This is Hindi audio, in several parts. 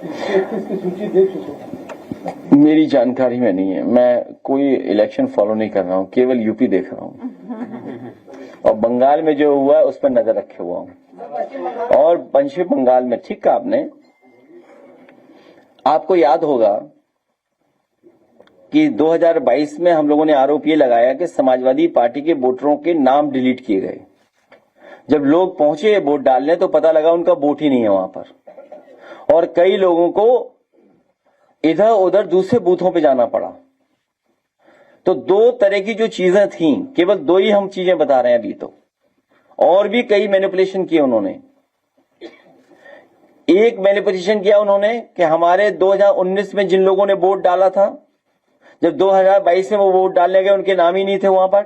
इसकी सूची देख चुके? मेरी जानकारी में नहीं है, मैं कोई इलेक्शन फॉलो नहीं कर रहा हूँ, केवल यूपी देख रहा हूँ और बंगाल में जो हुआ है उस पर नजर रखे हुआ हूँ। और पश्चिम बंगाल में, ठीक कहा आपने, आपको याद होगा कि 2022 में हम लोगों ने आरोप ये लगाया कि समाजवादी पार्टी के वोटरों के नाम डिलीट किए गए। जब लोग पहुंचे वोट डालने तो पता लगा उनका वोट ही नहीं है वहां पर, और कई लोगों को इधर उधर दूसरे बूथों पे जाना पड़ा। तो दो तरह की जो चीजें थीं, केवल दो ही हम चीजें बता रहे हैं अभी, तो और भी कई मैनिपुलेशन किए उन्होंने। एक मैनिपुलेशन किया उन्होंने कि हमारे 2019 में जिन लोगों ने वोट डाला था, जब 2022 में वो वोट डालने गए उनके नाम ही नहीं थे वहां पर,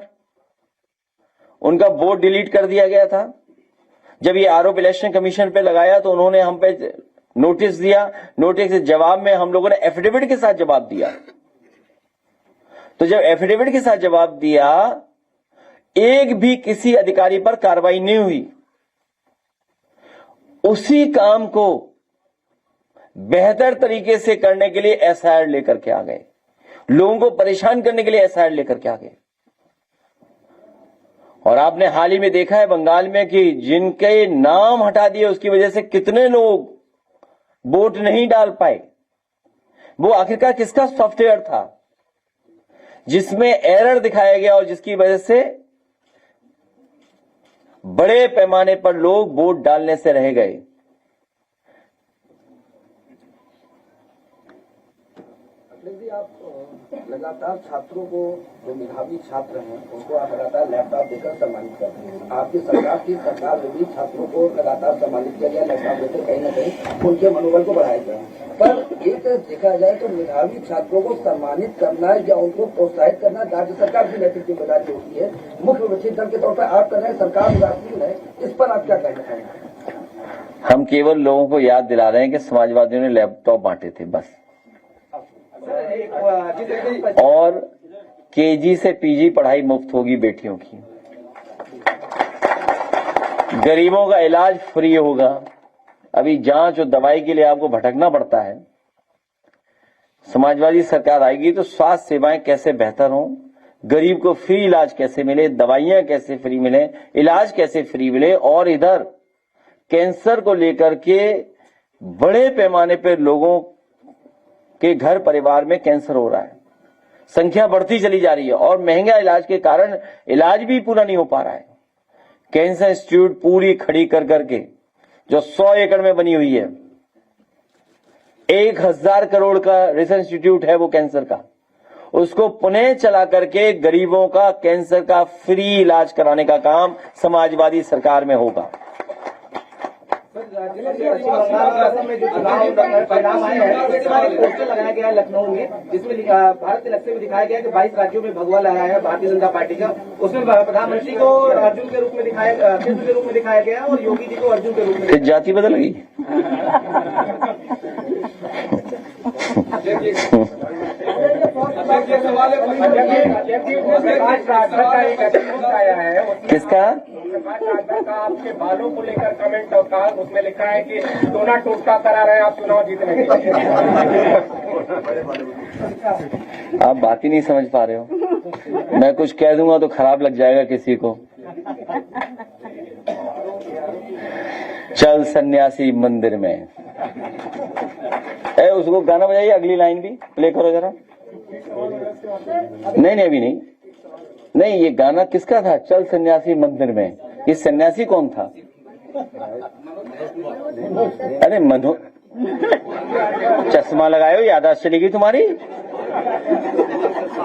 उनका वोट डिलीट कर दिया गया था। जब ये आरोप इलेक्शन कमीशन पे लगाया तो उन्होंने हम पे नोटिस दिया, नोटिस के जवाब में हम लोगों ने एफिडेविट के साथ जवाब दिया। तो जब एफिडेविट के साथ जवाब दिया, एक भी किसी अधिकारी पर कार्रवाई नहीं हुई। उसी काम को बेहतर तरीके से करने के लिए एसआईआर लेकर के आ गए, लोगों को परेशान करने के लिए एसआईआर लेकर के आ गए। और आपने हाल ही में देखा है बंगाल में कि जिनके नाम हटा दिए उसकी वजह से कितने लोग वोट नहीं डाल पाए। वो आखिरकार किसका सॉफ्टवेयर था जिसमें एरर दिखाया गया और जिसकी वजह से बड़े पैमाने पर लोग वोट डालने से रह गए। आप लगातार छात्रों को, जो मेधावी छात्र हैं उनको आप लगातार लैपटॉप देकर सम्मानित करते हैं। आपकी सरकार में भी छात्रों को लगातार सम्मानित किया गया, लैपटॉप देकर कहीं ना कहीं उनके मनोबल को बढ़ाया गया। पर एक देखा जाए तो मेधावी छात्रों को सम्मानित करना या उनको प्रोत्साहित करना राज्य सरकार की नैतिक जिम्मेदारी होती है। मुख्य विपक्षी दल के तौर पर आप कर रहे हैं, सरकार उदासीन है, इस पर आप क्या कहना चाहेंगे? हम केवल लोगों को याद दिला रहे हैं कि समाजवादियों ने लैपटॉप बांटे थे बस, और केजी से पीजी पढ़ाई मुफ्त होगी बेटियों की, गरीबों का इलाज फ्री होगा। अभी जांच और दवाई के लिए आपको भटकना पड़ता है। समाजवादी सरकार आएगी तो स्वास्थ्य सेवाएं कैसे बेहतर हों, गरीब को फ्री इलाज कैसे मिले, दवाइयां कैसे फ्री मिले, इलाज कैसे फ्री मिले। और इधर कैंसर को लेकर के बड़े पैमाने पर लोगों के घर परिवार में कैंसर हो रहा है, संख्या बढ़ती चली जा रही है और महंगा इलाज के कारण इलाज भी पूरा नहीं हो पा रहा है। कैंसर इंस्टीट्यूट पूरी खड़ी कर करके, जो 100 एकड़ में बनी हुई है, 1000 करोड़ का रिसर्च इंस्टीट्यूट है वो कैंसर का, उसको पुनः चला करके गरीबों का कैंसर का फ्री इलाज कराने का काम समाजवादी सरकार में होगा। परिणाम आए हैं, पोस्टर लगाया गया लखनऊ में जिसमें भारत के नक्शे में दिखाया गया कि 22 राज्यों में भगवा लहराया है भारतीय जनता पार्टी का। उसमें प्रधानमंत्री को अर्जुन के रूप में दिखाया, कृष्ण के रूप में दिखाया गया और योगी जी को अर्जुन के रूप में। जाति बदल गई। किसका? आपके बालों को लेकर कमेंट और कहा, उसमें लिखा है कि टोना टोटका करा रहे हैं आप चुनाव जीतने के लिए। आप बात ही नहीं समझ पा रहे हो। मैं कुछ कह दूंगा तो खराब लग जाएगा किसी को। चल सन्यासी मंदिर में, उसको गाना बजाइए, अगली लाइन भी प्ले करो जरा। नहीं अभी नहीं, ये गाना किसका था? चल सन्यासी मंदिर में। ये सन्यासी कौन था? अरे मधु, चश्मा लगाए हो, याददाश्त चलेगी तुम्हारी।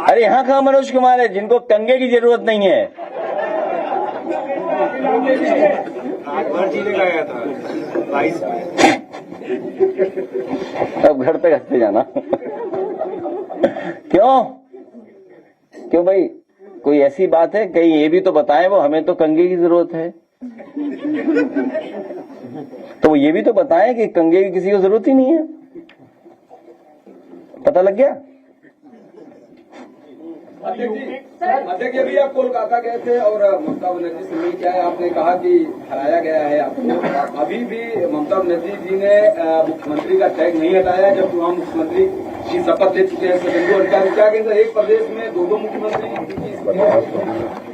अरे यहाँ कहाँ मनोज कुमार है जिनको कंगे की जरूरत नहीं है? अब घर तक हंसते जाना। क्यों भाई, कोई ऐसी बात है? कहीं ये भी तो बताएं, वो हमें तो कंगे की जरूरत है, तो वो ये भी तो बताएं कि कंगे की किसी को जरूरत ही नहीं है। पता लग गया? अध्यक्ष जी अभी आप कोलकाता गए थे और ममता बनर्जी से मिल के आए, आपने कहा कि हराया गया है आपको। अभी भी ममता बनर्जी जी ने मुख्यमंत्री का टैग नहीं हटाया, जब वहाँ मुख्यमंत्री की शपथ ले चुके हैं शुभेंदु अधिकारी। क्या कहते हैं, एक प्रदेश में दो मुख्यमंत्री?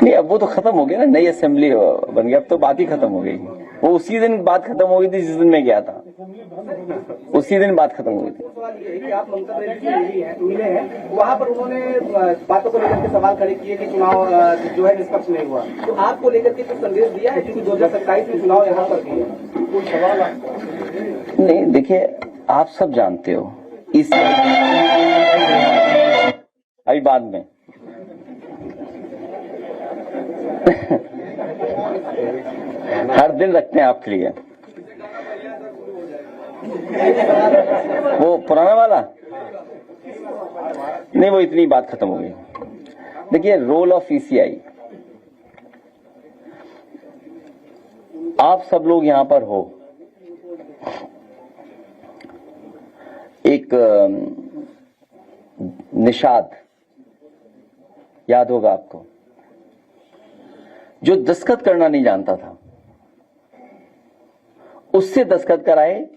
नहीं, अब वो तो खत्म हो गया ना, नई असेंबली बन गया, अब तो बात ही खत्म हो गई। वो उसी दिन बात खत्म हो गई थी जिस दिन मैं गया था, उसी दिन बात खत्म हो गई थी। सवाल ये है कि आप ममता बनर्जी से मिले हैं, वहाँ पर उन्होंने बातों को लेकर के सवाल खड़े किए कि चुनाव जो है निष्पक्ष नहीं हुआ, तो आपको लेकर के कुछ संदेश दिया है? क्योंकि 2027 में चुनाव यहाँ पर भी है, कोई सवाल नहीं। देखिए, आप सब जानते हो इस अभी बाद में हर दिन रखते हैं आपके लिए वो पुराना वाला। नहीं, वो इतनी बात खत्म हो गई। देखिए, रोल ऑफ ईसीआई, आप सब लोग यहां पर हो, एक निषाद याद होगा आपको, जो दस्तखत करना नहीं जानता था, उससे दस्तखत कराए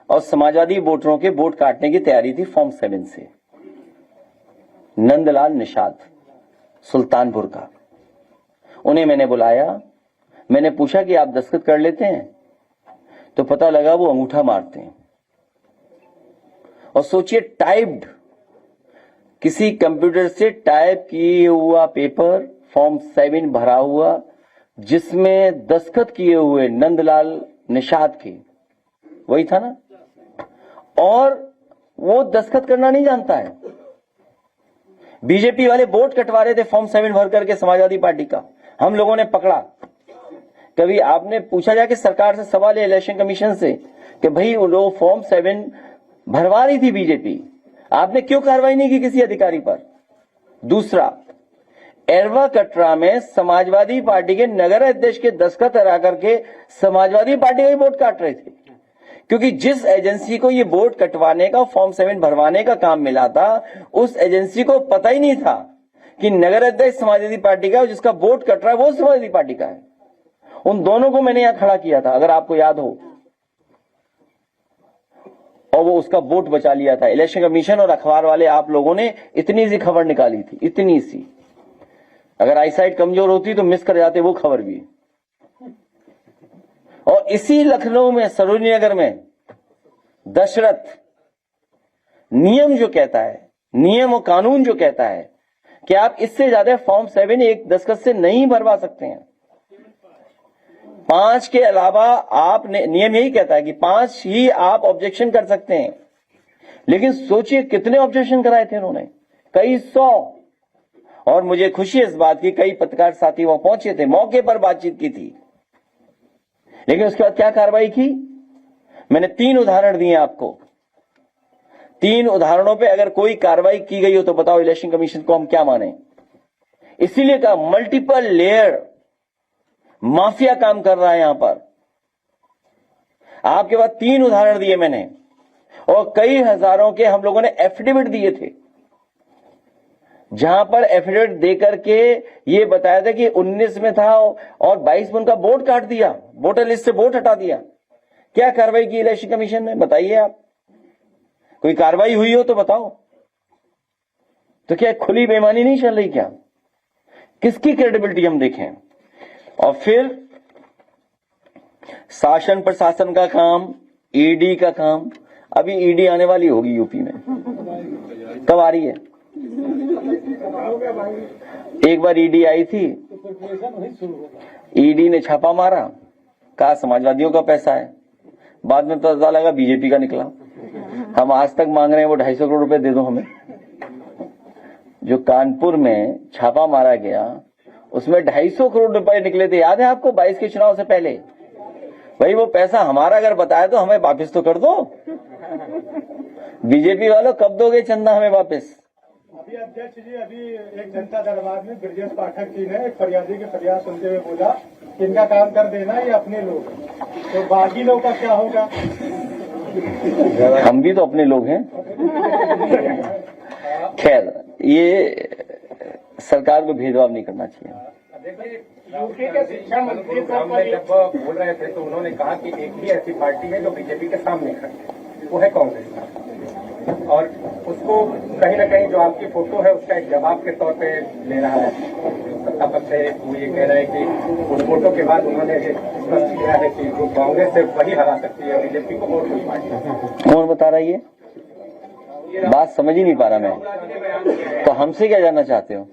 और समाजवादी वोटरों के वोट काटने की तैयारी थी फॉर्म 7 से। नंदलाल निषाद, सुल्तानपुर का। उन्हें मैंने बुलाया, मैंने पूछा कि आप दस्तखत कर लेते हैं? तो पता लगा वो अंगूठा मारते हैं। और सोचिए, टाइप्ड, किसी कंप्यूटर से टाइप किए हुआ पेपर, फॉर्म 7 भरा हुआ, जिसमें दस्तखत किए हुए नंदलाल निषाद के, वही था ना। और वो दस्तखत करना नहीं जानता है। बीजेपी वाले वोट कटवा रहे थे फॉर्म 7 भर करके समाजवादी पार्टी का, हम लोगों ने पकड़ा। कभी आपने पूछा जाके सरकार से सवाल है, इलेक्शन कमीशन से, कि भाई वो फॉर्म 7 भरवा रही थी बीजेपी, आपने क्यों कार्रवाई नहीं की किसी अधिकारी पर? दूसरा, एरवा कटरा में समाजवादी पार्टी के नगर अध्यक्ष के दस्तखत हरा करके समाजवादी पार्टी का वोट काट रहे थे, क्योंकि जिस एजेंसी को ये वोट कटवाने का, फॉर्म 7 भरवाने का काम मिला था, उस एजेंसी को पता ही नहीं था कि नगर अध्यक्ष समाजवादी पार्टी का, जिसका वोट कट रहा है वो समाजवादी पार्टी का है। उन दोनों को मैंने यहां खड़ा किया था, अगर आपको याद हो, और वो उसका वोट बचा लिया था। इलेक्शन कमीशन और अखबार वाले आप लोगों ने इतनी सी खबर निकाली थी, इतनी सी। अगर आईसाइट कमजोर होती तो मिस कर जाते वो खबर भी। और इसी लखनऊ में, सरोजनी नगर में, दशरथ, नियम जो कहता है, नियम और कानून जो कहता है कि आप इससे ज्यादा फॉर्म 7 एक दस्तखत से नहीं भरवा सकते हैं। 5 के अलावा आप, नियम यही कहता है कि 5 ही आप ऑब्जेक्शन कर सकते हैं। लेकिन सोचिए कितने ऑब्जेक्शन कराए थे उन्होंने, कई 100। और मुझे खुशी है इस बात की, कई पत्रकार साथी वहां पहुंचे थे, मौके पर बातचीत की थी। लेकिन उसके बाद क्या कार्रवाई की? मैंने 3 उदाहरण दिए आपको। 3 उदाहरणों पे अगर कोई कार्रवाई की गई हो तो बताओ इलेक्शन कमीशन को हम क्या माने? इसीलिए कहा मल्टीपल लेयर माफिया काम कर रहा है यहां पर। आपके पास 3 उदाहरण दिए मैंने, और कई हजारों के हम लोगों ने एफिडेविट दिए थे, जहां पर एफिडेविट देकर के ये बताया था कि 19 में था और 22 में उनका वोट काट दिया, वोटर लिस्ट से वोट हटा दिया। क्या कार्रवाई की इलेक्शन कमीशन ने? बताइए आप, कोई कार्रवाई हुई हो तो बताओ। तो क्या खुली बेईमानी नहीं चल रही क्या? किसकी क्रेडिबिलिटी हम देखें? और फिर शासन प्रशासन का काम, ईडी का काम। अभी ईडी आने वाली होगी यूपी में, कब आ रही है? एक बार ईडी आई थी, ईडी ने छापा मारा, कहा समाजवादियों का पैसा है, बाद में तो पता लगा बीजेपी का निकला। हम आज तक मांग रहे हैं वो 250 करोड़ रुपए दे दो हमें। जो कानपुर में छापा मारा गया उसमें 250 करोड़ रुपए निकले थे, याद है आपको? 22 के चुनाव से पहले। भाई वो पैसा हमारा अगर बताया तो हमें वापस तो कर दो। बीजेपी वालों कब दोगे चंदा हमें वापस? अभी अध्यक्ष जी, अभी एक जनता दरबार में ब्रजेश पाठक जी ने एक फरियादी की फरियाद सुनते हुए बोला कि इनका काम कर देना, ये अपने लोग, तो बाकी लोग का क्या होगा? हम भी तो अपने लोग हैं। खैर, ये सरकार को भेदभाव नहीं करना चाहिए। देखिए, यूपी के शिक्षा मंत्री प्रोग्राम में जब बोल रहे थे तो उन्होंने कहा कि एक ही ऐसी पार्टी है जो बीजेपी के सामने खड़ी है, वो है कांग्रेस। और उसको कहीं ना कहीं जो आपकी फोटो है उसका एक जवाब के तौर पे ले रहा है सत्ता पक्ष है। वो ये कह रहे हैं कि उस फोटो के बाद उन्होंने स्पष्ट किया है कि जो कांग्रेस है वही हरा सकती है बीजेपी को और कोई पार्टी। कौन बता रहा है ये बात? समझ ही नहीं पा रहा मैं। तो हमसे क्या जानना चाहते हो?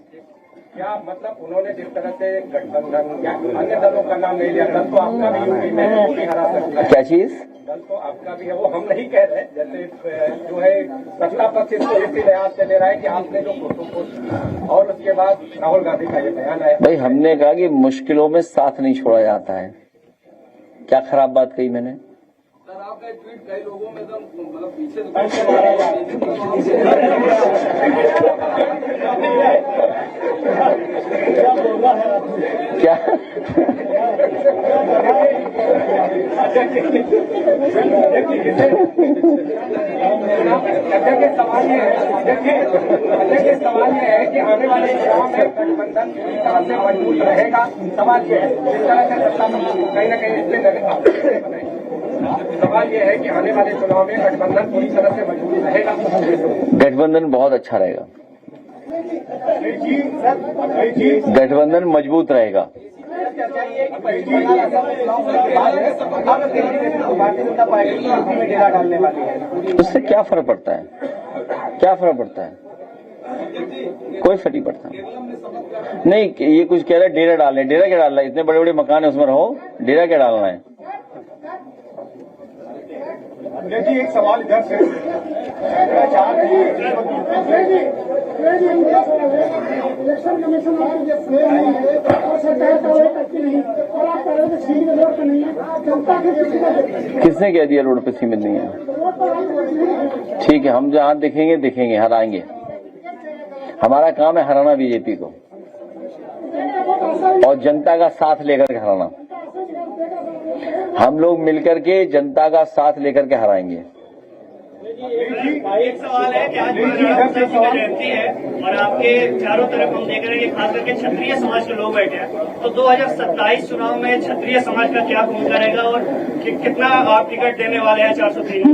क्या मतलब उन्होंने जिस तरह से गठबंधन या अन्य दलों का नाम ले लिया, दल तो आपका भी यूपी में भी हरा सकता है। क्या चीज? दल तो आपका भी है, वो हम नहीं कह रहे। जैसे जो है सत्ता पक्ष इसको इसी लिहाज से ले रहा है कि आपने जो फोटो पोस्ट और उसके बाद राहुल गांधी का ये बयान आया। भाई हमने कहा कि मुश्किलों में साथ नहीं छोड़ा जाता है। क्या खराब बात कही मैंने? सर आपका ट्वीट कई लोगों में एकदम मतलब पीछे क्या? सवाल ये है कि आने वाले चुनाव में गठबंधन पूरी तरह से मजबूत रहेगा। सवाल ये है जिस तरह से सत्ता कहीं ना कहीं इसमें सवाल ये है कि आने वाले चुनाव में गठबंधन पूरी तरह से मजबूत रहेगा। गठबंधन बहुत अच्छा रहेगा। गठबंधन मजबूत रहेगा। भारतीय जनता पार्टी यूपी में डेरा डालने वाली है, उससे क्या फर्क पड़ता है? क्या फर्क पड़ता है? कोई फर्क नहीं पड़ता। नहीं, ये कुछ कह रहा है डेरा डालने। डेरा क्या डालना है? इतने बड़े बड़े मकान है उसमें रहो, डेरा क्या डालना है? देखिए एक सवाल इधर से इलेक्शन कमीशन और सरकार करती नहीं और आप कह रहे थे सीट में रोड नहीं है, जनता के किसने कह दिया रोड पे सीमेंट नहीं है? ठीक है, हम जहां दिखेंगे दिखेंगे, हराएंगे। हमारा काम है हराना बीजेपी को और जनता का साथ लेकर के हराना। हम लोग मिलकर के जनता का साथ लेकर के हराएंगे। एक सवाल है कि आज की जयंती है और आपके चारों तरफ हम देख रहे हैं कि खास करके क्षत्रिय समाज के लोग बैठे हैं, तो 2027 चुनाव में क्षत्रिय समाज का क्या भूमिका रहेगा और कितना आप टिकट देने वाले हैं 403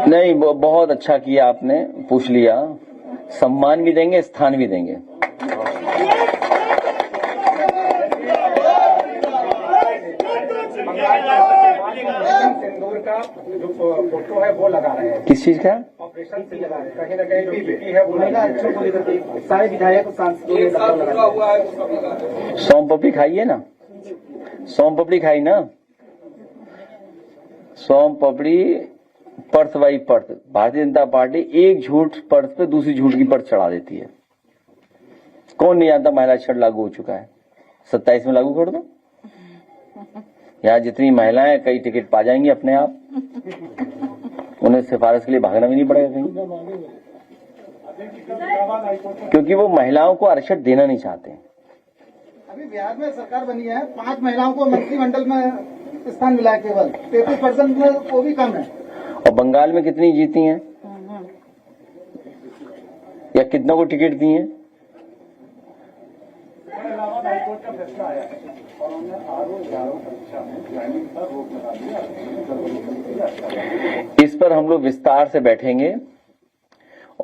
नहीं, बहुत अच्छा किया आपने, पूछ लिया। सम्मान भी देंगे, स्थान भी देंगे। सिंदूर का जो फोटो है वो लगा रहे हैं। किस चीज का? ऑपरेशन से लगा रहे हैं। कहीं ना कहीं जो बीजेपी है वो लगा अच्छों को लेकर सारे विधायक सांसदों एक साथ पूरा हुआ है, वो सब लगा रहे हैं। सोम पपड़ी खाइए ना, सोम पपड़ी खाई ना। सोम पपड़ी Perth by Perth. Bharatiya Janata party एक झूठ पर्थ पे दूसरी झूठ की पर्थ चढ़ा देती है। कौन नहीं जानता महिला छड़ लागू हो चुका है? 27 में लागू कर दो। यहाँ जितनी महिलाएं कई टिकट पा जाएंगी अपने आप। उन्हें सिफारिश के लिए भागना भी नहीं पड़ेगा कहीं, क्योंकि वो महिलाओं को आरक्षण देना नहीं चाहते। अभी बिहार में सरकार बनी है, 5 महिलाओं को मंत्रिमंडल में स्थान मिला है, केवल 33% में, वो भी कम है। और बंगाल में कितनी जीती हैं या कितनों को टिकट दी हैं? हाईकोर्ट का फैसला आया है और उन्होंने RO11 परीक्षा में ज्वाइनिंग पर रोक लगा दी। इस पर हम लोग विस्तार से बैठेंगे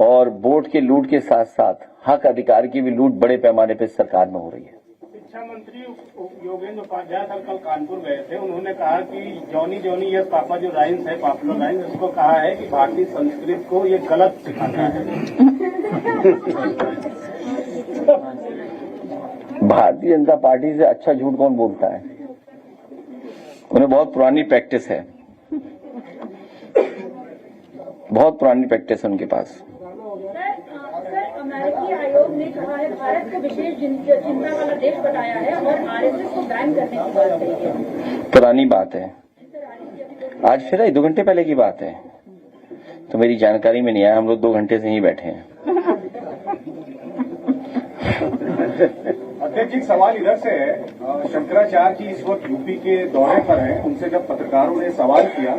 और वोट के लूट के साथ साथ हक अधिकार की भी लूट बड़े पैमाने पर सरकार में हो रही है। शिक्षा मंत्री योगेंद्र उपाध्याय कल कानपुर गए थे। उन्होंने कहा कि जॉनी जॉनी यस पापा जो राइम्स है, पॉपुलर राइम्स, उसको कहा है कि भारतीय संस्कृति को ये गलत सिखाता है। भारतीय जनता पार्टी से अच्छा झूठ कौन बोलता है? उन्हें बहुत पुरानी प्रैक्टिस है, बहुत पुरानी प्रैक्टिस है उनके पास। अमेरिकी आयोग ने कहा है भारत को विशेष चिंता वाला देश बताया है और आरएसएस को बैन करने की बात कही है। पुरानी बात है, आज फिर 2 घंटे पहले की बात है, तो मेरी जानकारी में नहीं आया। हम लोग 2 घंटे से ही बैठे हैं। अध्यक्ष जी, सवाल इधर से है। शंकराचार्य जी इस वक्त यूपी के दौरे पर हैं। उनसे जब पत्रकारों ने सवाल किया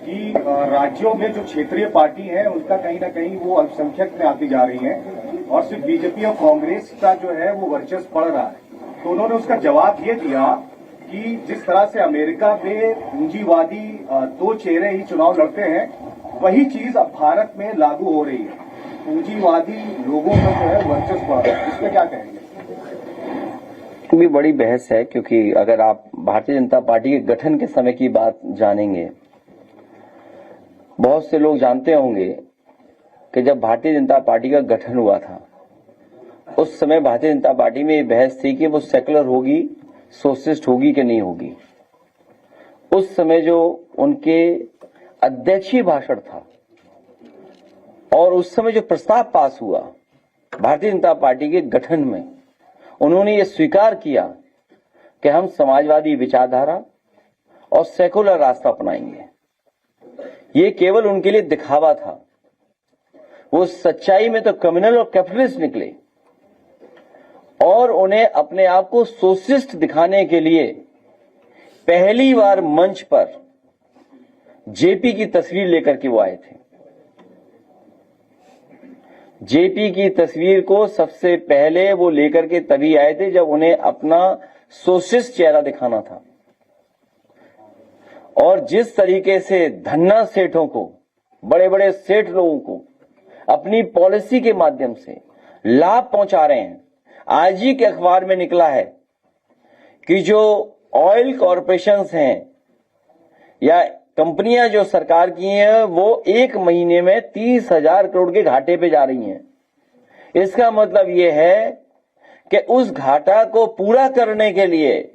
कि राज्यों में जो क्षेत्रीय पार्टी है उनका कहीं ना कहीं वो अल्पसंख्यक में आती जा रही है और सिर्फ बीजेपी और कांग्रेस का जो है वो वर्चस्व बढ़ रहा है। तो उन्होंने उसका जवाब ये दिया कि जिस तरह से अमेरिका में पूंजीवादी दो चेहरे ही चुनाव लड़ते हैं, वही चीज अब भारत में लागू हो रही है। पूंजीवादी लोगों का जो है वर्चस्व बढ़ रहा है, इस पर क्या कहेंगे? भी बड़ी बहस है, क्योंकि अगर आप भारतीय जनता पार्टी के गठन के समय की बात जानेंगे, बहुत से लोग जानते होंगे कि जब भारतीय जनता पार्टी का गठन हुआ था उस समय भारतीय जनता पार्टी में ये बहस थी कि वो सेकुलर होगी, सोशलिस्ट होगी कि नहीं होगी। उस समय जो उनके अध्यक्षीय भाषण था और उस समय जो प्रस्ताव पास हुआ भारतीय जनता पार्टी के गठन में, उन्होंने ये स्वीकार किया कि हम समाजवादी विचारधारा और सेकुलर रास्ता अपनाएंगे। ये केवल उनके लिए दिखावा था, वो सच्चाई में तो कम्युनल और कैपिटलिस्ट निकले और उन्हें अपने आप को सोशलिस्ट दिखाने के लिए पहली बार मंच पर जेपी की तस्वीर लेकर के वो आए थे। जेपी की तस्वीर को सबसे पहले वो लेकर के तभी आए थे जब उन्हें अपना सोशलिस्ट चेहरा दिखाना था। और जिस तरीके से धन्ना सेठों को, बड़े बड़े सेठ लोगों को अपनी पॉलिसी के माध्यम से लाभ पहुंचा रहे हैं, आज ही के अखबार में निकला है कि जो ऑयल कॉरपोरेशंस हैं या कंपनियां जो सरकार की हैं वो एक महीने में 30,000 करोड़ के घाटे पे जा रही हैं। इसका मतलब यह है कि उस घाटा को पूरा करने के लिए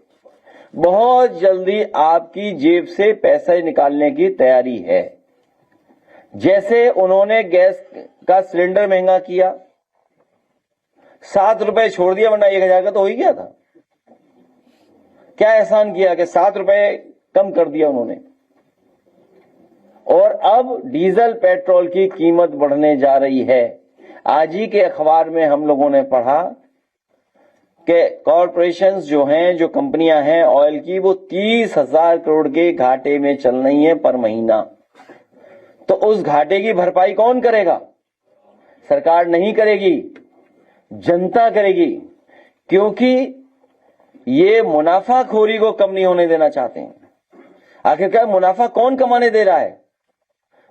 बहुत जल्दी आपकी जेब से पैसे निकालने की तैयारी है। जैसे उन्होंने गैस का सिलेंडर महंगा किया, 7 रुपए छोड़ दिया, वरना 1,000 का तो हो ही गया था। क्या एहसान किया कि 7 रुपए कम कर दिया उन्होंने। और अब डीजल पेट्रोल की कीमत बढ़ने जा रही है। आज ही के अखबार में हम लोगों ने पढ़ा कि कॉरपोरेशंस जो हैं, जो कंपनियां हैं ऑयल की, वो 30,000 करोड़ के घाटे में चल रही हैं पर महीना। तो उस घाटे की भरपाई कौन करेगा? सरकार नहीं करेगी, जनता करेगी, क्योंकि ये मुनाफाखोरी को कम नहीं होने देना चाहते हैं। आखिरकार मुनाफा कौन कमाने दे रहा है?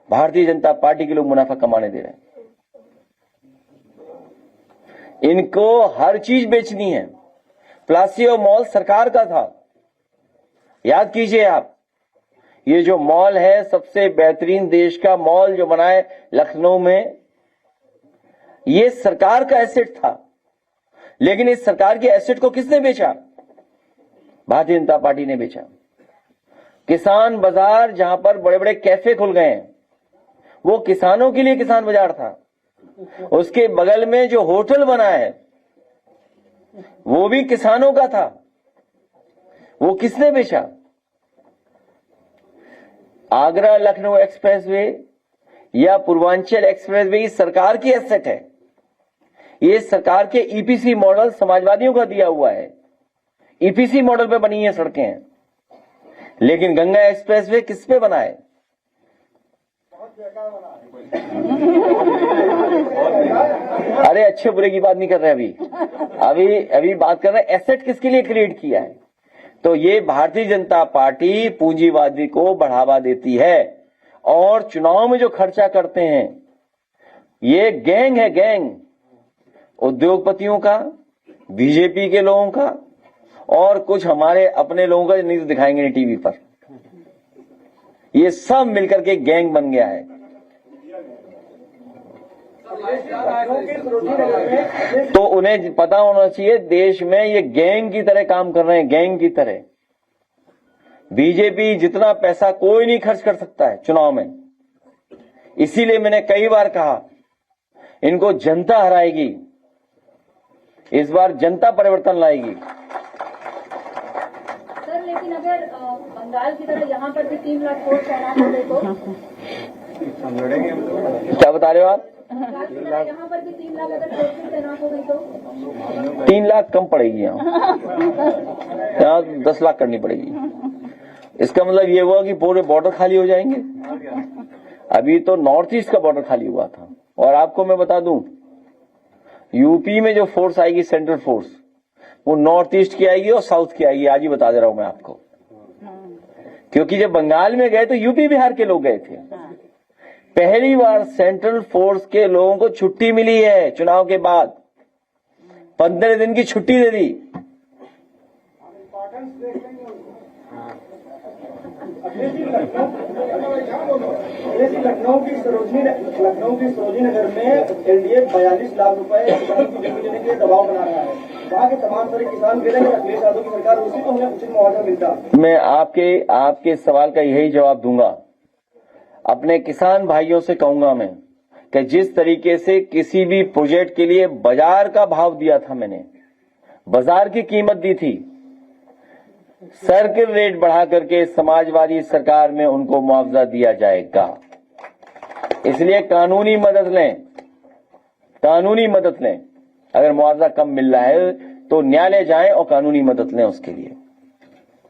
भारतीय जनता पार्टी के लोग मुनाफा कमाने दे रहे हैं। इनको हर चीज बेचनी है। प्लासियो मॉल सरकार का था, याद कीजिए आप। ये जो मॉल है, सबसे बेहतरीन देश का मॉल जो बना है लखनऊ में, ये सरकार का एसेट था। लेकिन इस सरकार के एसेट को किसने बेचा? भारतीय जनता पार्टी ने बेचा। किसान बाजार, जहां पर बड़े बड़े कैफे खुल गए हैं, वो किसानों के लिए किसान बाजार था। उसके बगल में जो होटल बना है वो भी किसानों का था। वो किसने बेचा? आगरा लखनऊ एक्सप्रेसवे या पूर्वांचल एक्सप्रेसवे सरकार की एसेट है। ये सरकार के ईपीसी मॉडल समाजवादियों का दिया हुआ है। ईपीसी मॉडल पे बनी है सड़कें। लेकिन गंगा एक्सप्रेसवे किस पे बना है? अरे अच्छे बुरे की बात नहीं कर रहे, अभी बात कर रहे हैं एसेट किसके लिए क्रिएट किया है। तो ये भारतीय जनता पार्टी पूंजीवादी को बढ़ावा देती है और चुनाव में जो खर्चा करते हैं ये गैंग है, गैंग उद्योगपतियों का, बीजेपी के लोगों का और कुछ हमारे अपने लोगों का, नहीं तो दिखाएंगे नहीं टीवी पर। ये सब मिलकर के गैंग बन गया है। तो उन्हें पता होना चाहिए देश में ये गैंग की तरह काम कर रहे हैं, गैंग की तरह। बीजेपी जितना पैसा कोई नहीं खर्च कर सकता है चुनाव में। इसीलिए मैंने कई बार कहा इनको जनता हराएगी, इस बार जनता परिवर्तन लाएगी। सर लेकिन अगर बंगाल की तरह यहाँ पर भी 3 लाख वोट तैनात हो गए तो क्या बता रहे हो आप? यहाँ पर भी 3 लाख अगर वोट तैनात हो गई तो 3 लाख कम पड़ेगी यहाँ 10 लाख करनी पड़ेगी। इसका मतलब ये हुआ कि पूरे बॉर्डर खाली हो जाएंगे। अभी तो नॉर्थ ईस्ट का बॉर्डर खाली हुआ था। और आपको मैं बता दूं, यूपी में जो फोर्स आएगी, सेंट्रल फोर्स, वो नॉर्थ ईस्ट की आएगी और साउथ की आएगी। आज ही बता दे रहा हूं मैं आपको, क्योंकि जब बंगाल में गए तो यूपी बिहार के लोग गए थे। पहली बार सेंट्रल फोर्स के लोगों को छुट्टी मिली है चुनाव के बाद, 15 दिन की छुट्टी दे दी। लखनऊ की सरोजनी नगर में एनडीए 42 लाख रुपए किसानों की जमीन लेने के लिए दबाव बना रहा है। वहाँ के तमाम सारे किसान कह रहे हैं अखिलेश यादव की सरकार उसी को हमें उचित मुआवजा मिलता। मैं आपके सवाल का यही जवाब दूंगा। अपने किसान भाइयों से कहूंगा मैं कि जिस तरीके से किसी भी प्रोजेक्ट के लिए बाजार का भाव दिया था, मैंने बाजार की कीमत दी थी, सर्किल रेट बढ़ा करके समाजवादी सरकार में उनको मुआवजा दिया जाएगा। इसलिए कानूनी मदद लें। अगर मुआवजा कम मिल रहा है तो न्यायालय जाएं और कानूनी मदद लें उसके लिए।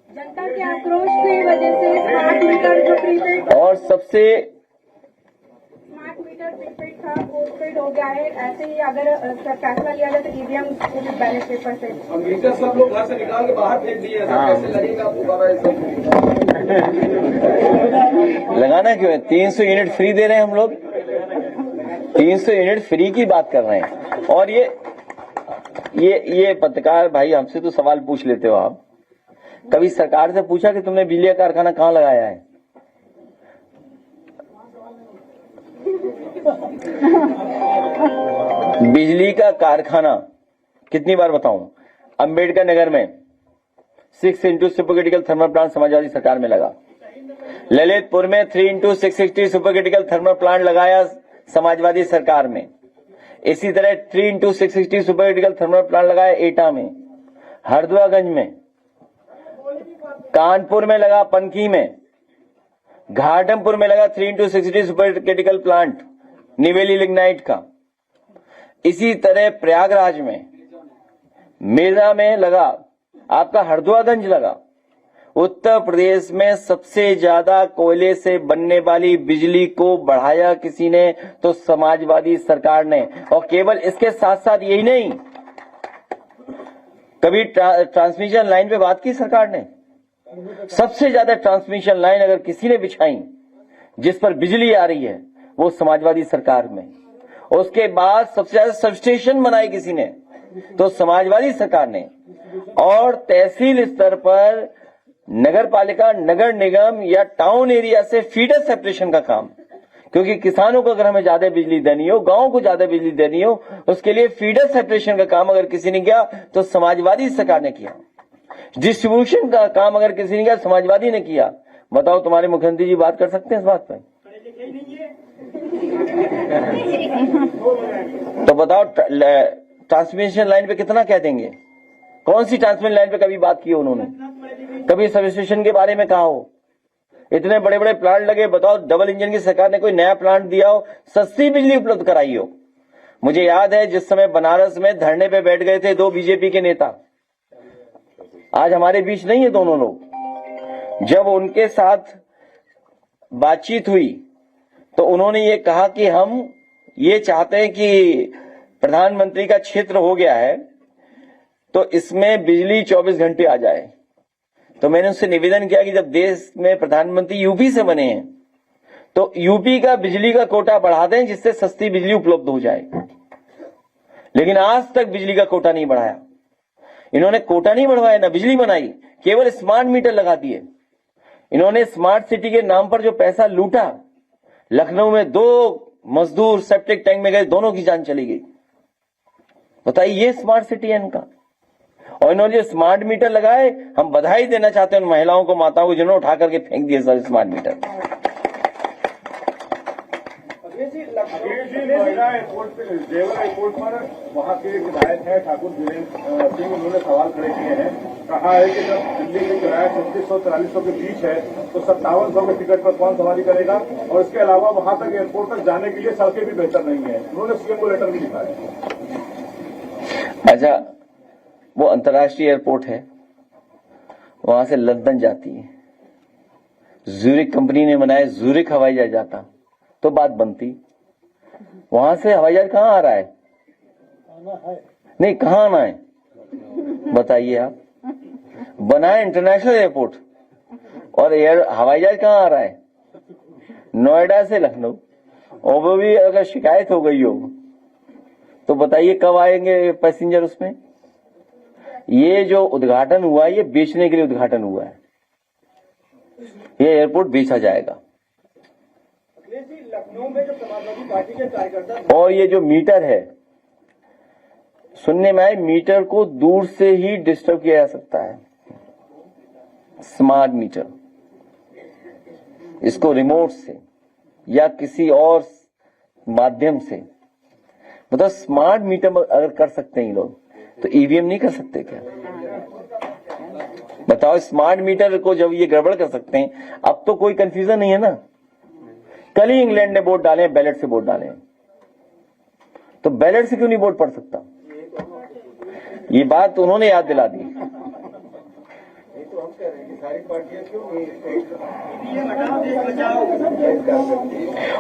जनता के आक्रोश की वजह से स्मार्ट मीटर जो प्रीपेड और सबसे स्मार्ट मीटर प्रीपेड था पोस्टपेड हो गया है। ऐसे ही अगर फैसला लिया जाए तो ईवीएम बैलेट पेपर से मीटर सब लोग घर से निकाल के बाहर फेंक दिए। कैसे लगेगा आपको दोबारा ये सब? लगाना क्यों है? 300 यूनिट फ्री दे रहे हैं हम लोग। 300 यूनिट फ्री की बात कर रहे हैं। और ये पत्रकार भाई हमसे तो सवाल पूछ लेते हो आप। कभी सरकार से पूछा कि तुमने बिजली का कारखाना कहां लगाया है? बिजली का कारखाना कितनी बार बताऊं? अंबेडकर नगर में 6x supercritical thermal plant Samajwadi सरकार में लगा। ललितपुर में 3x660 सुपरक्रिटिकल थर्मल प्लांट लगाया समाजवादी सरकार में। इसी तरह 3x660 सुपरक्रिटिकल थर्मल प्लांट लगाया एटा में, हरदुआगंज में, कानपुर में लगा, पनकी में, घाटमपुर में लगा 3x660 supercritical plant Neyveli lignite का। इसी तरह प्रयागराज में, मेजा में लगा, आपका हरदुआगंज लगा। उत्तर प्रदेश में सबसे ज्यादा कोयले से बनने वाली बिजली को बढ़ाया किसी ने तो समाजवादी सरकार ने। और केवल इसके साथ साथ यही नहीं, कभी ट्रांसमिशन लाइन पे बात की सरकार ने? सबसे ज्यादा ट्रांसमिशन लाइन अगर किसी ने बिछाई जिस पर बिजली आ रही है वो समाजवादी सरकार में। उसके बाद सबसे ज्यादा सबस्टेशन बनाई किसी ने तो समाजवादी सरकार ने। और तहसील स्तर पर नगर पालिका, नगर निगम या टाउन एरिया से फीडर सेपरेशन का काम, क्योंकि किसानों को अगर हमें ज्यादा बिजली देनी हो, गांव को ज्यादा बिजली देनी हो, उसके लिए फीडर सेपरेशन का काम अगर किसी ने किया तो समाजवादी सरकार ने किया। डिस्ट्रीब्यूशन का काम अगर किसी ने किया, समाजवादी ने किया। बताओ, तुम्हारे मुख्यमंत्री जी बात कर सकते हैं इस बात पर? तो बताओ, ट्रांसमिशन लाइन पे कितना कह देंगे? कौन सी ट्रांसमिशन लाइन पे कभी बात की उन्होंने? कभी सब स्टेशन के बारे में कहा हो? इतने बड़े बड़े प्लांट लगे, बताओ डबल इंजन की सरकार ने कोई नया प्लांट दिया हो, सस्ती बिजली उपलब्ध कराई हो? मुझे याद है जिस समय बनारस में धरने पे बैठ गए थे 2 बीजेपी के नेता, आज हमारे बीच नहीं है दोनों लोग। जब उनके साथ बातचीत हुई तो उन्होंने ये कहा कि हम ये चाहते हैं कि प्रधानमंत्री का क्षेत्र हो गया है तो इसमें बिजली 24 घंटे आ जाए। तो मैंने उससे निवेदन किया कि जब देश में प्रधानमंत्री यूपी से बने हैं तो यूपी का बिजली का कोटा बढ़ा दें जिससे सस्ती बिजली उपलब्ध हो जाए। लेकिन आज तक बिजली का कोटा नहीं बढ़ाया। इन्होंने कोटा नहीं बढ़वाया, ना बिजली बनाई, केवल स्मार्ट मीटर लगा दिए। इन्होंने स्मार्ट सिटी के नाम पर जो पैसा लूटा, लखनऊ में 2 मजदूर सेप्टिक टैंक में गए, दोनों की जान चली गई। बताइए, ये स्मार्ट सिटी है इनका। और इन्होंने जो स्मार्ट मीटर लगाए, हम बधाई देना चाहते हैं उन महिलाओं को, माताओं को जिन्होंने उठा करके फेंक दिए सर स्मार्ट मीटर। जेवर एयरपोर्ट पर वहाँ के विधायक है ठाकुर वीरेंद्र सिंह, उन्होंने सवाल खड़े किए हैं। कहा है कि जब दिल्ली का किराया 3600-4300 के बीच है तो 5700 के टिकट पर कौन सवारी करेगा? और इसके अलावा वहाँ तक एयरपोर्ट तक जाने के लिए सड़कें भी बेहतर नहीं है। उन्होंने सीएम को लेटर भी लिखा है। अच्छा, वो अंतर्राष्ट्रीय एयरपोर्ट है, वहां से लंदन जाती है, ज़ूरिक कंपनी ने बनाया, ज़ूरिक हवाई जहाज आता तो बात बनती। वहां से हवाई जहाज कहाँ आ रहा है? नहीं, कहाँ आना है बताइए आप। बनाए इंटरनेशनल एयरपोर्ट और हवाई जहाज कहाँ आ रहा है? नोएडा से लखनऊ। और वो भी अगर शिकायत हो गई हो तो बताइए कब आएंगे पैसेंजर उसमें? ये जो उद्घाटन हुआ है ये बेचने के लिए उद्घाटन हुआ है। ये एयरपोर्ट बेचा जाएगा। लखनऊ में जो समाजवादी पार्टी के कार्यकर्ता और ये जो मीटर है, सुनने में आए मीटर को दूर से ही डिस्टर्ब किया जा सकता है। स्मार्ट मीटर, इसको रिमोट से या किसी और माध्यम से, मतलब स्मार्ट मीटर अगर कर सकते हैं ये लोग तो ईवीएम नहीं कर सकते क्या? बताओ, स्मार्ट मीटर को जब ये गड़बड़ कर सकते हैं, अब तो कोई कंफ्यूजन नहीं है ना। कल ही इंग्लैंड ने वोट डाले, बैलेट से वोट डाले, तो बैलेट से क्यों नहीं वोट पड़ सकता? ये बात तो उन्होंने याद दिला दी।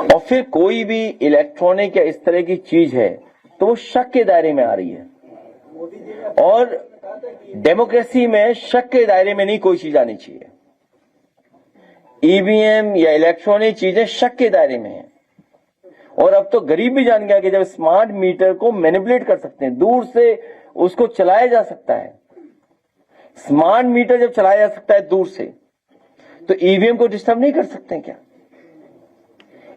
और फिर कोई भी इलेक्ट्रॉनिक या इस तरह की चीज है तो वो शक के दायरे में आ रही है, और डेमोक्रेसी में शक के दायरे में नहीं कोई चीज आनी चाहिए। ईवीएम या इलेक्ट्रॉनिक चीजें शक के दायरे में है। और अब तो गरीब भी जान गया कि जब स्मार्ट मीटर को मैनिपुलेट कर सकते हैं, दूर से उसको चलाया जा सकता है, स्मार्ट मीटर जब चलाया जा सकता है दूर से, तो ईवीएम को डिस्टर्ब नहीं कर सकते हैं क्या?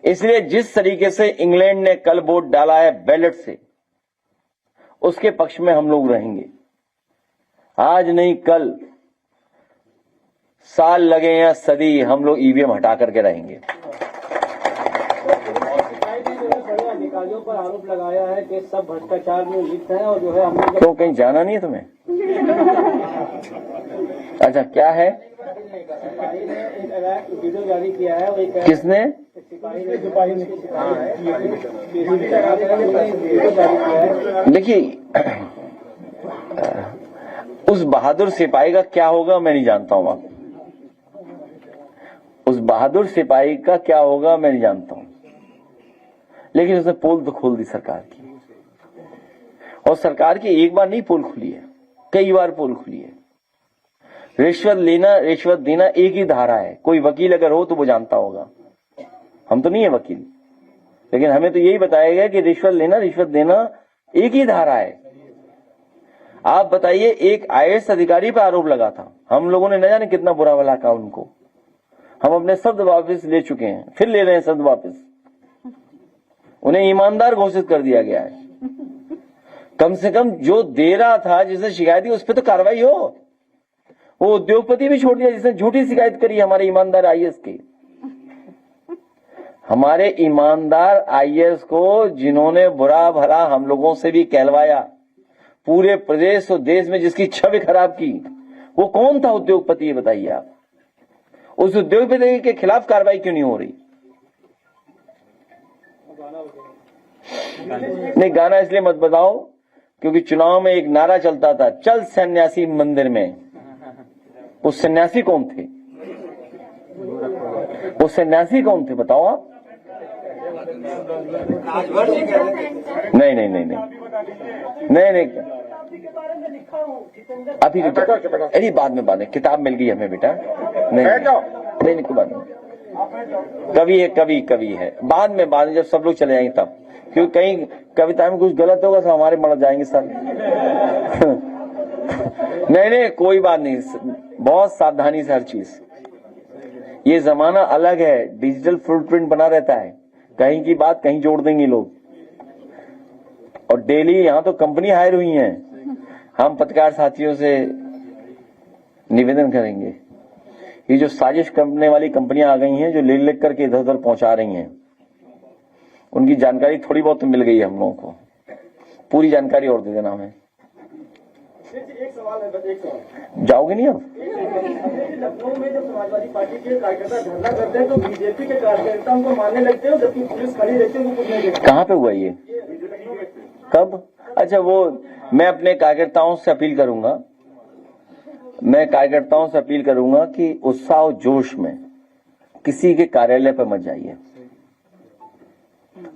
इसलिए जिस तरीके से इंग्लैंड ने कल वोट डाला है बैलेट से, उसके पक्ष में हम लोग रहेंगे। आज नहीं कल, साल लगे या सदी, हम लोग ईवीएम हटा करके रहेंगे। अधिकारियों पर आरोप लगाया है कि सब भ्रष्टाचार में लिप्त हैं और जो है हमने तो कहीं जाना नहीं है तुम्हें? अच्छा, क्या है? सिपाही ने एक वीडियो जारी किया है। वो किसने? सिपाही ने देखिए, उस बहादुर सिपाही का क्या होगा मैं नहीं जानता हूं। आप उस बहादुर सिपाही का क्या होगा मैं नहीं जानता हूं, लेकिन उसने पोल तो खोल दी सरकार की। और सरकार की एक बार नहीं पोल खुली है, कई बार पोल खुली है। रिश्वत लेना रिश्वत देना एक ही धारा है। कोई वकील अगर हो तो वो जानता होगा, हम तो नहीं है वकील, लेकिन हमें तो यही बताया गया कि रिश्वत लेना रिश्वत देना एक ही धारा है। आप बताइए, एक आईएएस अधिकारी पर आरोप लगा था, हम लोगों ने न जाने कितना बुरा भला कहा उनको। हम अपने शब्द वापस ले चुके हैं, फिर ले रहे हैं शब्द वापस। उन्हें ईमानदार घोषित कर दिया गया है। कम से कम जो दे रहा था, जिसने शिकायत की, उस पर तो कार्रवाई हो। वो उद्योगपति भी छोड़ दिया जिसने झूठी शिकायत करी हमारे ईमानदार आईएएस की। हमारे ईमानदार आईएएस को जिन्होंने बुरा भला हम लोगों से भी कहलवाया, पूरे प्रदेश और देश में जिसकी छवि खराब की, वो कौन था उद्योगपति? ये बताइए आप। उस उद्योगपति के खिलाफ कार्रवाई क्यों नहीं हो रही? नहीं, गाना इसलिए मत बताओ क्योंकि चुनाव में एक नारा चलता था, चल सन्यासी मंदिर में। वो सन्यासी कौन थे? वो सन्यासी कौन थे बताओ आप? नहीं नहीं नहीं नहीं नहीं नहीं, अभी अरे बाद में बात, किताब मिल गई हमें बेटा। नहीं नहीं नहीं, कोई बात नहीं। कवि है, कवि है, बाद में जब सब लोग चले जाएंगे तब, क्योंकि कहीं कविता में कुछ गलत होगा तो हमारे मर जाएंगे सर। नहीं, कोई बात नहीं, बहुत सावधानी से हर चीज। ये जमाना अलग है, डिजिटल फुटप्रिंट बना रहता है, कहीं की बात कहीं जोड़ देंगे लोग। और डेली यहाँ तो कंपनी हायर हुई हैं, हम पत्रकार साथियों से निवेदन करेंगे, ये जो साजिश करने वाली कंपनियां आ गई हैं, जो लिख करके इधर उधर पहुंचा रही हैं, उनकी जानकारी थोड़ी बहुत तो मिल गई है हम लोगों को, पूरी जानकारी और दे देना हमें। एक सवाल है, बस एक सवाल। जाओगे नहीं अब? लखनऊ में जब समाजवादी पार्टी के कार्यकर्ता धरना करते हैं तो बीजेपी के कार्यकर्ता उनको मारने लगते हैं, जबकि पुलिस खड़ी रहती है, उनको कुछ नहीं देखते। कहाँ पे हुआ ये? कब? अच्छा, वो मैं अपने कार्यकर्ताओं से अपील करूंगा, कि उत्साह और जोश में किसी के कार्यालय पर मत जाइए,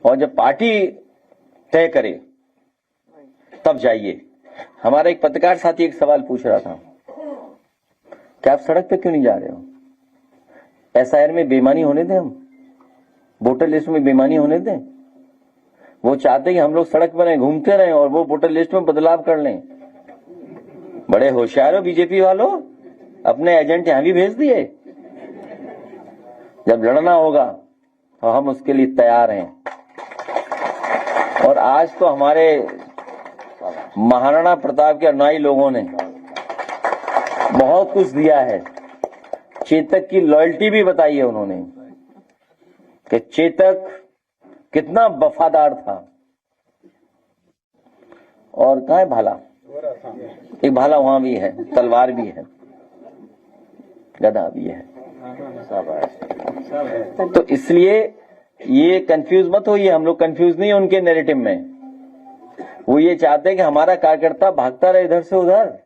और जब पार्टी तय करे तब जाइए। हमारा एक पत्रकार साथी एक सवाल पूछ रहा था कि आप सड़क पे क्यों नहीं जा रहे हो? एसआईआर में बेईमानी होने दें, हम वोटर लिस्ट में बेईमानी होने दें? वो चाहते कि हम लोग सड़क पर रहें, घूमते रहें और वो वोटर लिस्ट में बदलाव कर लें। बड़े होशियार हो बीजेपी वालों, अपने एजेंट यहां भी भेज दिए। जब लड़ना होगा तो हम उसके लिए तैयार हैं। और आज तो हमारे महाराणा प्रताप के अनुयायी लोगों ने बहुत कुछ दिया है। चेतक की लॉयल्टी भी बताई है उन्होंने कि चेतक कितना वफादार था। और कहाँ है भाला? एक भाला वहां भी है, तलवार भी है, गदा भी है। तो इसलिए ये कंफ्यूज मत होइए, हम लोग कंफ्यूज नहीं है उनके नैरेटिव में। वो ये चाहते हैं कि हमारा कार्यकर्ता भागता रहे इधर से उधर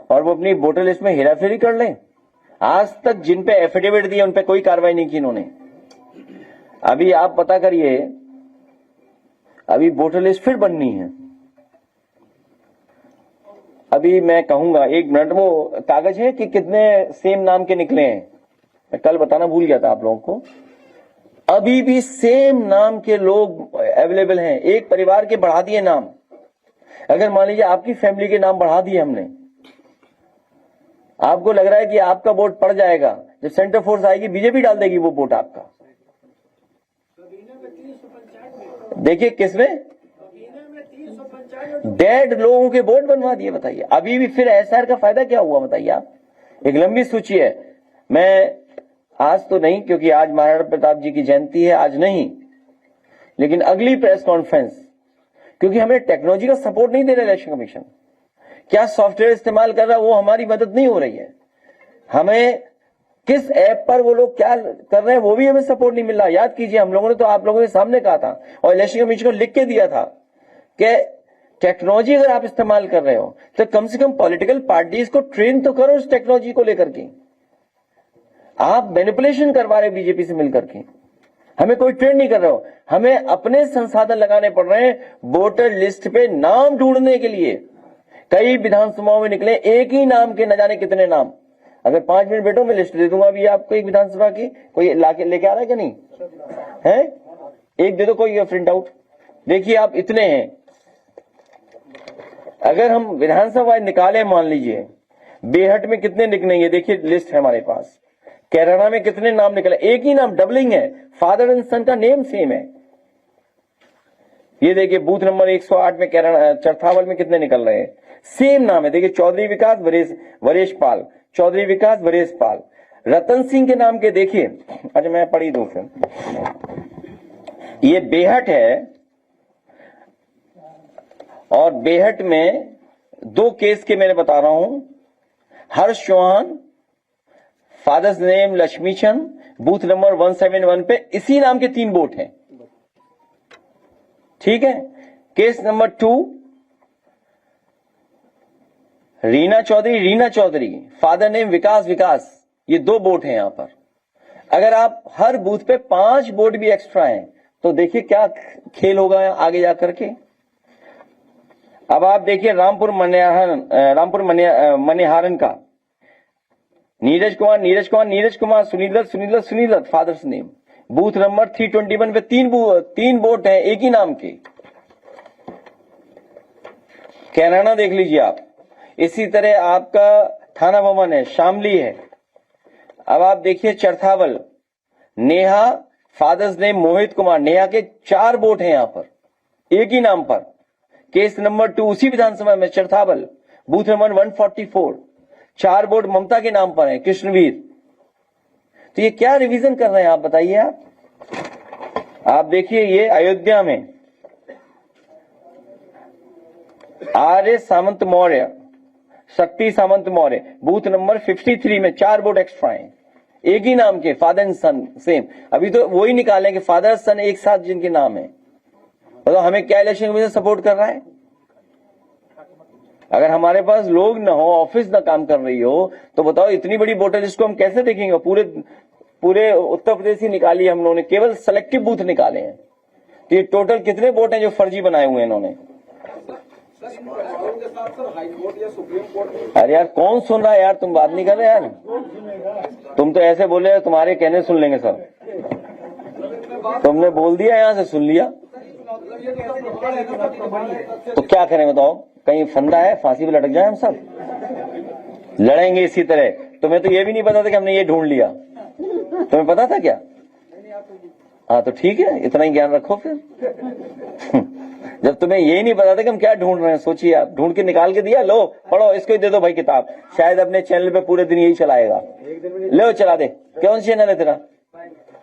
और वो अपनी वोटर लिस्ट में हेराफेरी कर लें। आज तक जिन पे एफिडेविट दिए उन पे कोई कार्रवाई नहीं की इन्होंने। अभी आप पता करिए, अभी वोटर लिस्ट फिर बननी है। अभी मैं कहूंगा, एक मिनट, वो कागज है कि कितने सेम नाम के निकले हैं, मैं कल बताना भूल गया था आप लोगों को। अभी भी सेम नाम के लोग अवेलेबल हैं। एक परिवार के बढ़ा दिए नाम। अगर मान लीजिए आपकी फैमिली के नाम बढ़ा दिए हमने, आपको लग रहा है कि आपका वोट पड़ जाएगा, जब सेंटर फोर्स आएगी बीजेपी डाल देगी वो वोट आपका। देखिए किसमें डेड लोगों के वोट बनवा दिए, बताइए। अभी भी फिर एसआईआर का फायदा क्या हुआ बताइए आप? एक लंबी सूची है। मैं आज तो नहीं, क्योंकि आज महाराणा प्रताप जी की जयंती है, आज नहीं, लेकिन अगली प्रेस कॉन्फ्रेंस, क्योंकि हमें टेक्नोलॉजी का सपोर्ट नहीं दे रहा इलेक्शन कमीशन। क्या सॉफ्टवेयर इस्तेमाल कर रहा है वो हमारी मदद नहीं हो रही है। हमें किस ऐप पर वो लोग क्या कर रहे हैं वो भी हमें सपोर्ट नहीं मिल रहा। याद कीजिए, हम लोगों ने तो आप लोगों के सामने कहा था और इलेक्शन कमीशन को लिख के दिया था कि टेक्नोलॉजी अगर आप इस्तेमाल कर रहे हो तो कम से कम पॉलिटिकल पार्टीज को ट्रेन तो करो इस टेक्नोलॉजी को लेकर के। आप मैनिपुलेशन करवा रहे बीजेपी से मिलकर के, हमें कोई ट्रेन नहीं कर रहे हो। हमें अपने संसाधन लगाने पड़ रहे हैं वोटर लिस्ट पे नाम ढूंढने के लिए। कई विधानसभाओं में निकले एक ही नाम के न जाने कितने नाम। अगर 5 मिनट बैठो मैं लिस्ट दे दूंगा अभी आपको एक विधानसभा की। कोई लेके आ रहा है कि नहीं है? एक दे दो कोई प्रिंट आउट। देखिए आप इतने हैं। अगर हम विधानसभा निकाले, मान लीजिए बेहट में कितने निकलेंगे, देखिए लिस्ट है हमारे पास। कैराना में कितने नाम निकले, एक ही नाम, डबलिंग है, फादर एंड सन का नेम सेम है। ये देखिए बूथ नंबर 108 में कैराना चरथावल में कितने निकल रहे हैं, सेम नाम है। देखिए चौधरी विकास वरेश पाल, चौधरी विकास वरेश पाल। रतन सिंह के नाम के देखिए, अच्छा मैं पढ़ी दूं फिर। ये बेहट है और बेहट में 2 केस के मैंने बता रहा हूं। हर्ष चौहान, फादर्स नेम लक्ष्मी चंद, बूथ नंबर 171 पे इसी नाम के 3 वोट हैं। ठीक है। Case number 2 Reena Chaudhary, father name Vikas, ये 2 वोट हैं यहां पर। अगर आप हर बूथ पे 5 वोट भी एक्स्ट्रा हैं तो देखिए क्या खेल होगा आगे जाकर के। अब आप देखिए रामपुर मनिहारन का Neeraj Kumar, Sunil father's name, booth number 321 पे 3 वोट हैं एक ही नाम के। कैराना देख लीजिए आप। इसी तरह आपका थाना भवन है, शामली है। अब आप देखिए चरथावल, नेहा, फादर्स नेम मोहित कुमार, नेहा के 4 वोट हैं यहां पर एक ही नाम पर। केस नंबर 2 उसी विधानसभा में चरथावल, बूथ नंबर 144, 4 वोट ममता के नाम पर है, कृष्णवीर। तो ये क्या रिवीजन कर रहे हैं आप बताइए। आप देखिए ये अयोध्या में आर्य सामंत मौर्य, शक्ति सामंत मौर्य, बूथ नंबर 53 में 4 वोट एक्स्ट्रा हैं एक ही नाम के, फादर एंड सन सेम। अभी तो वही निकालें कि फादर सन एक साथ जिनके नाम है। तो हमें क्या इलेक्शन कमीशन सपोर्ट कर रहा है? अगर हमारे पास लोग ना हो, ऑफिस ना काम कर रही हो, तो बताओ इतनी बड़ी वोटर लिस्ट को हम कैसे देखेंगे? पूरे पूरे उत्तर प्रदेश ही निकाली है हम लोगों ने, केवल सेलेक्टिव बूथ निकाले हैं। तो ये टोटल कितने वोट हैं जो फर्जी बनाए हुए हैं इन्होंने? अरे यार कौन सुन रहा है यार, तुम बात नहीं कर रहे यार, तुम तो ऐसे बोले तुम्हारे कहने सुन लेंगे सब। तुमने बोल दिया यहाँ से सुन लिया, तो क्या करें बताओ? कहीं फंदा है, फांसी पे लटक जाए हम सब, लड़ेंगे इसी तरह। तुम्हें तो ये भी नहीं पता था कि हमने ये ढूंढ लिया, तुम्हें पता था क्या? हाँ तो ठीक है, इतना ही ज्ञान रखो फिर। जब तुम्हें यही नहीं पता था कि हम क्या ढूंढ रहे हैं, सोचिए आप, ढूंढ के निकाल के दिया, लो पढ़ो, इसको ही दे दो भाई किताब, शायद अपने चैनल पे पूरे दिन यही चलाएगा। लो चला दे, कौन सी चैनल है तेरा?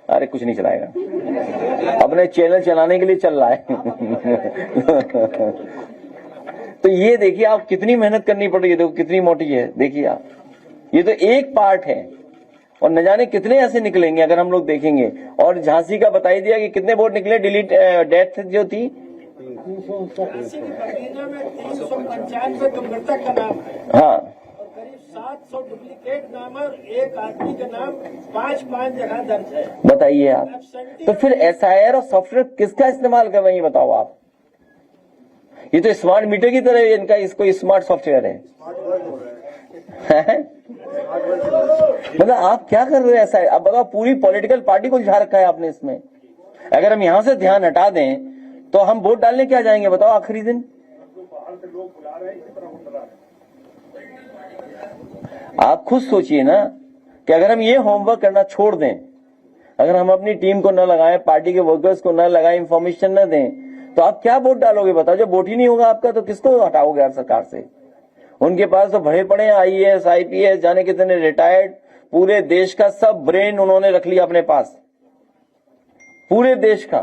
अरे कुछ नहीं चलाएगा, अपने चैनल चलाने के लिए चल रहा है। तो ये देखिए आप कितनी मेहनत करनी पड़ रही है, देखो कितनी मोटी है, देखिए आप, ये तो एक पार्ट है और न जाने कितने ऐसे निकलेंगे अगर हम लोग देखेंगे। और झांसी का बताई दिया कि कितने वोट निकले, डिलीट डेथ जो थी 395 तो मृतक का नाम है, हाँ, और करीब 700 डुप्लीकेट नाम और एक आदमी का नाम 5 जगह दर्ज है। बताइए आप, तो फिर SIR और सॉफ्टवेयर किसका इस्तेमाल कर रहे हैं बताओ आप? ये तो स्मार्ट मीटर की तरह इनका, इसको स्मार्ट सॉफ्टवेयर है। मतलब आप क्या कर रहे हैं ऐसा? अब बताओ, पूरी पॉलिटिकल पार्टी को झाड़ रखा है आपने इसमें। अगर हम यहां से ध्यान हटा दें तो हम वोट डालने क्या जाएंगे बताओ आखिरी दिन? आप खुद सोचिए ना कि अगर हम ये होमवर्क करना छोड़ दें, अगर हम अपनी टीम को न लगाएं, पार्टी के वर्कर्स को न लगाएं, इंफॉर्मेशन न दें, तो आप क्या वोट डालोगे बताओ? जब वोट ही नहीं होगा आपका तो किसको हटाओगे यार सरकार से? उनके पास तो भरे पड़े हैं IAS IPS जाने कितने रिटायर्ड, पूरे देश का सब ब्रेन उन्होंने रख लिया अपने पास, पूरे देश का।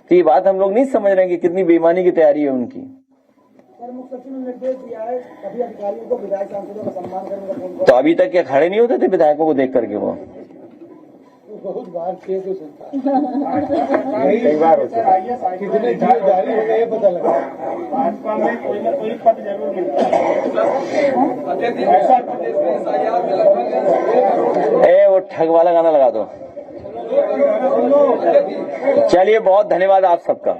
तो ये बात हम लोग नहीं समझ रहे हैं कि कितनी बेईमानी की तैयारी है उनकी। सर, मुख्य सचिव ने निर्देश दिया है सभी अधिकारियों को विधायक सांसदों का सम्मान करने का। तो अभी तक क्या खड़े नहीं होते थे विधायकों को देख करके? वो बहुत बार केस हो सकता है, कई बार होता है। कितने जीव जारी हो गए पता लगा। भाजपा में कोई न कोई पद जरूर मिलता है। वो ठग वाला गाना लगा दो। चलिए बहुत धन्यवाद आप सबका।